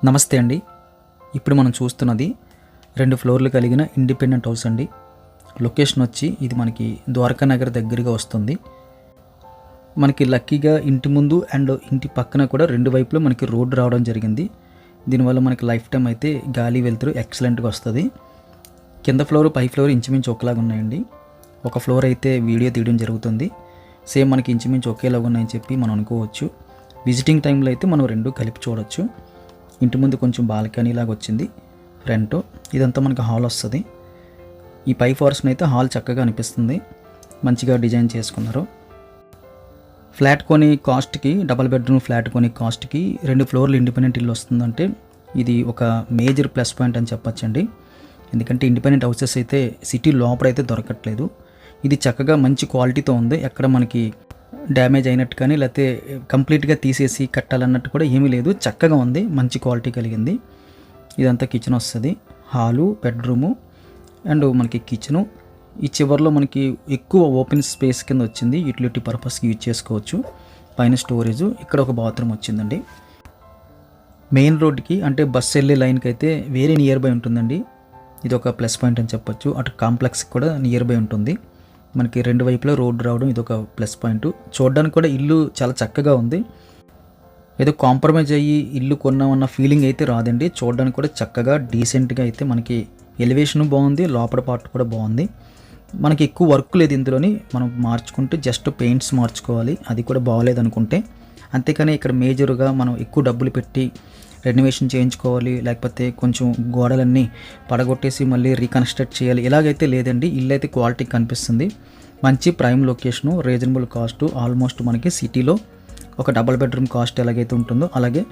నమస్తే అండి. ఇప్పుడు మనం చూస్తున్నది 2 ఫ్లోర్లు కలిగిన ఇండిపెండెంట్ హౌస్ అండి. లొకేషన్ వచ్చి ఇది మనకి ద్వారకా నగర్ దగ్గరగా వస్తుంది. మనకి లక్కీగా ఇంటి ముందు అండ్ ఇంటి పక్కన కూడా 2 వైపులా మనకి రోడ్డు రావడం జరిగింది. దీనివల్ల మనకి లైఫ్ టైం అయితే గాలి వెలుతురు ఎక్సలెంట్గా వస్తుంది. కింద ఫ్లోర్ పై ఫ్లోర్ ఇంచుమించు ఒకలాగా ఉన్నాయండి. ఒక ఫ్లోర్ అయితే వీడియో తీయడం జరుగుతుంది. సేమ్ మనకి ఇంచుమించు ఒకేలాగా ఉన్నాయని చెప్పి మనం అనుకోవచ్చు. విజిటింగ్ టైంలో అయితే మనం 2 కలిపి చూడొచ్చు. ఇంటి ముందు కొంచెం బాల్కనీ లాగా వచ్చింది ఫ్రంట్. ఇదంతా మనకి హాల్ వస్తుంది. ఈ పై ఫోర్స్ని అయితే హాల్ చక్కగా అనిపిస్తుంది. మంచిగా డిజైన్ చేసుకున్నారు. ఫ్లాట్ కొని కాస్ట్కి, డబల్ బెడ్రూమ్ ఫ్లాట్ కొని కాస్ట్కి 2 ఫ్లోర్లు ఇండిపెండెంట్ ఇల్లు వస్తుందంటే ఇది ఒక మేజర్ ప్లస్ పాయింట్ అని చెప్పచ్చండి. ఎందుకంటే ఇండిపెండెంట్ హౌసెస్ అయితే సిటీ లోపలైతే దొరకట్లేదు. ఇది చక్కగా మంచి క్వాలిటీతో ఉంది. ఎక్కడ మనకి డ్యామేజ్ అయినట్టు కానీ లేకపోతే కంప్లీట్గా తీసేసి కట్టాలన్నట్టు కూడా ఏమీ లేదు. చక్కగా ఉంది, మంచి క్వాలిటీ కలిగింది. ఇదంతా కిచెన్ వస్తుంది. హాలు, బెడ్రూము అండ్ మనకి కిచెను. ఈ చివరిలో మనకి ఎక్కువ ఓపెన్ స్పేస్ కింద వచ్చింది. యూటిలిటీ పర్పస్కి యూజ్ చేసుకోవచ్చు. పైన స్టోరేజు, ఇక్కడ ఒక బాత్రూమ్ వచ్చిందండి. మెయిన్ రోడ్కి అంటే బస్ వెళ్ళే లైన్కి అయితే వేరే నియర్ బై ఉంటుందండి. ఇది ఒక ప్లస్ పాయింట్ అని చెప్పొచ్చు. అటు కాంప్లెక్స్కి కూడా నియర్ బై ఉంటుంది. మనకి 2 వైపులా రోడ్డు రావడం ఇది ఒక ప్లస్ పాయింట్. చూడడానికి కూడా ఇల్లు చాలా చక్కగా ఉంది. ఏదో కాంప్రమైజ్ అయ్యి ఇల్లు కొన్నామన్న ఫీలింగ్ అయితే రాదండి. చూడడానికి కూడా చక్కగా డీసెంట్గా అయితే మనకి ఎలివేషన్ బాగుంది. లోపల పార్ట్ కూడా బాగుంది. మనకి ఎక్కువ వర్క్ లేదు ఇందులోని. మనం మార్చుకుంటే జస్ట్ పెయింట్స్ మార్చుకోవాలి. అది కూడా బాగోలేదు అనుకుంటే. అంతేకాని ఇక్కడ మేజర్గా మనం ఎక్కువ డబ్బులు పెట్టి రెనోవేషన్ చేయించుకోవాలి, లేకపోతే కొంచెం గోడలన్నీ పడగొట్టేసి మళ్ళీ రీకన్స్ట్రక్ట్ చేయాలి, ఇలాగైతే లేదండి. ఇల్లు అయితే క్వాలిటీ కనిపిస్తుంది. మంచి prime location, reasonable cost. Almost మనకి సిటీలో ఒక డబల్ బెడ్రూమ్ కాస్ట్ ఎలాగైతే ఉంటుందో అలాగే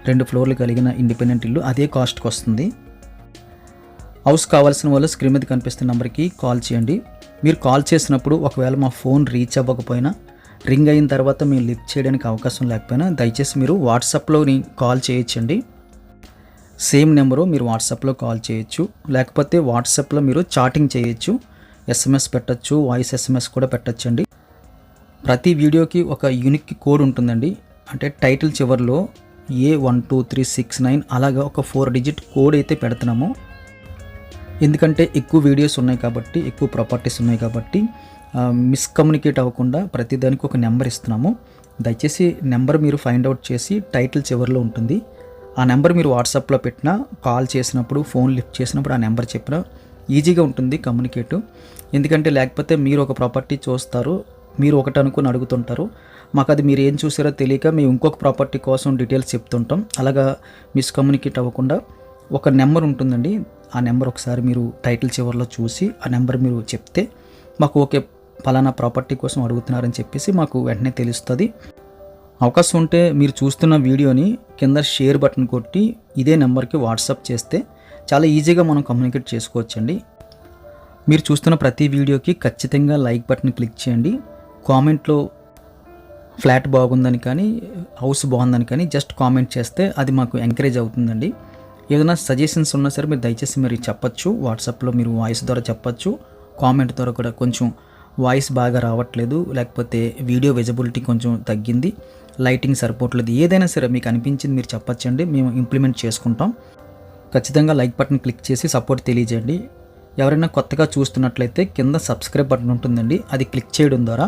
2 ఫ్లోర్లు కలిగిన ఇండిపెండెంట్ ఇల్లు అదే కాస్ట్కి వస్తుంది. హౌస్ కావాల్సిన వాళ్ళు స్క్రీన్ మీద కనిపిస్తున్న నెంబర్కి కాల్ చేయండి. మీరు కాల్ చేసినప్పుడు ఒకవేళ మా ఫోన్ రీచ్ అవ్వకపోయినా, రింగ్ అయిన తర్వాత మేము లిఫ్ట్ చేయడానికి అవకాశం లేకపోయినా దయచేసి మీరు వాట్సాప్లో కాల్ చేయొచ్చండి. సేమ్ నెంబరు మీరు వాట్సాప్లో కాల్ చేయొచ్చు. లేకపోతే వాట్సాప్లో మీరు చాటింగ్ చేయొచ్చు. SMS పెట్టచ్చు, వాయిస్ SMS కూడా పెట్టచ్చండి. ప్రతి వీడియోకి ఒక యూనిక్ కోడ్ ఉంటుందండి. అంటే టైటిల్ చివరిలో A12369 అలాగా ఒక 4 డిజిట్ కోడ్ అయితే పెడుతున్నాము. ఎందుకంటే ఎక్కువ వీడియోస్ ఉన్నాయి కాబట్టి, ఎక్కువ ప్రాపర్టీస్ ఉన్నాయి కాబట్టి మిస్కమ్యూనికేట్ అవ్వకుండా ప్రతిదానికి ఒక నెంబర్ ఇస్తున్నాము. దయచేసి నెంబర్ మీరు ఫైండ్ అవుట్ చేసి టైటిల్ చివరిలో ఉంటుంది. ఆ నెంబర్ మీరు వాట్సాప్లో పెట్టినా, కాల్ చేసినప్పుడు, ఫోన్ లిఫ్ట్ చేసినప్పుడు ఆ నెంబర్ చెప్పినా ఈజీగా ఉంటుంది కమ్యూనికేట్. ఎందుకంటే లేకపోతే మీరు ఒక ప్రాపర్టీ చూస్తారు, మీరు ఒకటి అనుకుని అడుగుతుంటారు. మాకు అది మీరు ఏం చూసారో తెలియక మేము ఇంకొక ప్రాపర్టీ కోసం డీటెయిల్స్ చెప్తుంటాం. అలాగా మిస్కమ్యూనికేట్ అవ్వకుండా ఒక నెంబర్ ఉంటుందండి. ఆ నెంబర్ ఒకసారి మీరు టైటిల్ చివరిలో చూసి ఆ నెంబర్ మీరు చెప్తే మాకు ఓకే పలానా ప్రాపర్టీ కోసం అడుగుతున్నారని చెప్పేసి మాకు వెంటనే తెలుస్తుంది. అవకాశం ఉంటే మీరు చూస్తున్న వీడియోని కింద షేర్ బటన్ కొట్టి ఇదే నెంబర్కి వాట్సాప్ చేస్తే చాలా ఈజీగా మనం కమ్యూనికేట్ చేసుకోవచ్చండి. మీరు చూస్తున్న ప్రతి వీడియోకి ఖచ్చితంగా లైక్ బటన్ క్లిక్ చేయండి. కామెంట్లో ఫ్లాట్ బాగుందని కానీ, హౌస్ బాగుందని కానీ జస్ట్ కామెంట్ చేస్తే అది మాకు ఎంకరేజ్ అవుతుందండి. ఏదైనా సజెషన్స్ ఉన్నా సరే మీరు దయచేసి మీరు చెప్పచ్చు. వాట్సాప్లో మీరు వాయిస్ ద్వారా చెప్పచ్చు. కామెంట్ ద్వారా కూడా కొంచెం వాయిస్ బాగా రావట్లేదు, లేకపోతే వీడియో విజిబిలిటీ కొంచెం తగ్గింది, లైటింగ్ సరిపోవట్లేదు, ఏదైనా సరే మీకు అనిపించింది మీరు చెప్పచ్చండి. మేము ఇంప్లిమెంట్ చేసుకుంటాం. ఖచ్చితంగా లైక్ బటన్ క్లిక్ చేసి సపోర్ట్ తెలియజేయండి. ఎవరైనా కొత్తగా చూస్తున్నట్లయితే కింద సబ్స్క్రైబ్ బటన్ ఉంటుందండి. అది క్లిక్ చేయడం ద్వారా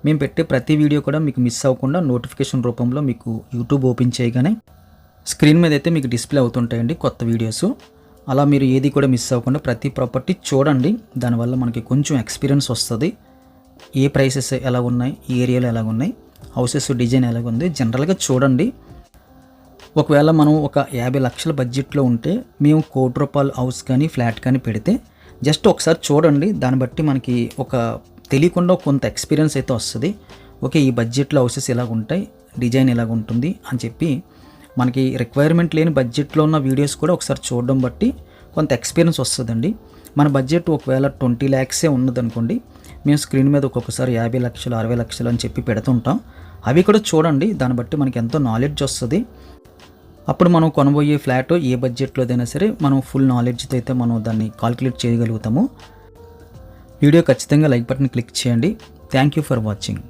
మేము పెట్టే ప్రతి వీడియో కూడా మీకు మిస్ అవ్వకుండా నోటిఫికేషన్ రూపంలో మీకు యూట్యూబ్ ఓపెన్ చేయగానే స్క్రీన్ మీద అయితే మీకు డిస్ప్లే అవుతుంటాయండి కొత్త వీడియోస్. అలా మీరు ఏది కూడా మిస్ అవ్వకుండా ప్రతి ప్రాపర్టీ చూడండి. దానివల్ల మనకి కొంచెం ఎక్స్పీరియన్స్ వస్తుంది. ఏ ప్రైసెస్ ఎలా ఉన్నాయి, ఈ ఏరియాలో ఎలా ఉన్నాయి, హౌసెస్ డిజైన్ ఎలాగుంది జనరల్గా చూడండి. ఒకవేళ మనం ఒక 50 లక్షల బడ్జెట్లో ఉంటే మేము ₹1,00,00,000 హౌస్ కానీ ఫ్లాట్ కానీ పెడితే జస్ట్ ఒకసారి చూడండి. దాన్ని బట్టి మనకి ఒక తెలియకుండా కొంత ఎక్స్పీరియన్స్ అయితే వస్తుంది. ఓకే ఈ బడ్జెట్లో హౌసెస్ ఎలాగ ఉంటాయి, డిజైన్ ఎలాగ ఉంటుంది అని చెప్పి మనకి రిక్వైర్మెంట్ లేని బడ్జెట్లో ఉన్న వీడియోస్ కూడా ఒకసారి చూడడం బట్టి కొంత ఎక్స్పీరియన్స్ వస్తుందండి. మన బడ్జెట్ ఒకవేళ 20 lakhs ఉన్నదనుకోండి, మేము స్క్రీన్ మీద ఒక్కొక్కసారి 50 లక్షలు 60 లక్షలు అని చెప్పి పెడుతుంటాం. అవి కూడా చూడండి. దాన్ని బట్టి మనకి ఎంతో నాలెడ్జ్ వస్తుంది. అప్పుడు మనం కొనబోయే ఫ్లాట్ ఏ బడ్జెట్లోదైనా సరే మనం ఫుల్ నాలెడ్జ్తో అయితే మనం దాన్ని కాల్కులేట్ చేయగలుగుతాము. వీడియో ఖచ్చితంగా లైక్ బటన్ క్లిక్ చేయండి. Thank you for watching.